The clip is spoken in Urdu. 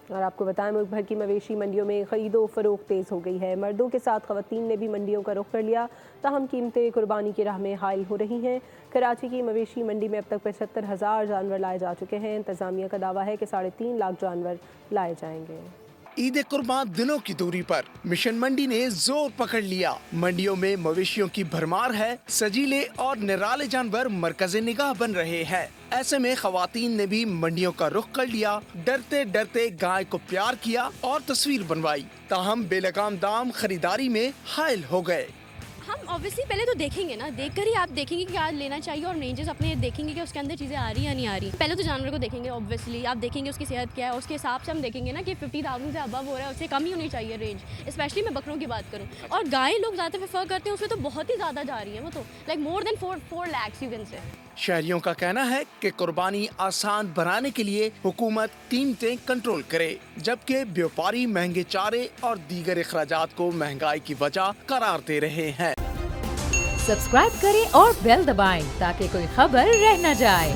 اور آپ کو بتائیں ملک بھر کی مویشی منڈیوں میں خرید و فروخت تیز ہو گئی ہے۔ مردوں کے ساتھ خواتین نے بھی منڈیوں کا رخ کر لیا، تاہم قیمتیں قربانی کی راہ میں حائل ہو رہی ہیں۔ کراچی کی مویشی منڈی میں اب تک 75,000 جانور لائے جا چکے ہیں۔ انتظامیہ کا دعویٰ ہے کہ 3.5 لاکھ جانور لائے جائیں گے۔ عید قربان دنوں کی دوری پر مشن منڈی نے زور پکڑ لیا۔ منڈیوں میں مویشیوں کی بھرمار ہے، سجیلے اور نرالے جانور مرکز نگاہ بن رہے ہیں۔ ایسے میں خواتین نے بھی منڈیوں کا رخ کر لیا، ڈرتے ڈرتے گائے کو پیار کیا اور تصویر بنوائی، تاہم بے لگام دام خریداری میں حائل ہو گئے۔ ہم اوبیسلی پہلے تو دیکھیں گے نا، دیکھ کر ہی آپ دیکھیں گے کہ کیا لینا چاہیے، اور رینجز اپنے دیکھیں گے کہ اس کے اندر چیزیں آ رہی ہیں یا نہیں آ رہی۔ پہلے تو جانور کو دیکھیں گے، اوبیسلی آپ دیکھیں گے اس کی صحت کیا ہے، اس کے حساب سے ہم دیکھیں گے نا کہ 50,000 سے ابو ہو رہا ہے، اس سے کم ہی ہونی چاہیے رینج، اسپیشلی میں بکروں کی بات کروں۔ اور گائے لوگ زیادہ پریفر کرتے ہیں، اس میں تو بہت ہی زیادہ جا رہی ہے، وہ تو like more than 4 lakhs you can say. شہریوں کا کہنا ہے کہ قربانی آسان بنانے کے لیے حکومت قیمتیں کنٹرول کرے، جبکہ بیوپاری مہنگے چارے اور دیگر اخراجات کو مہنگائی کی وجہ قرار دے رہے ہیں۔ سبسکرائب کریں اور بیل دبائیں تاکہ کوئی خبر رہ نہ جائے۔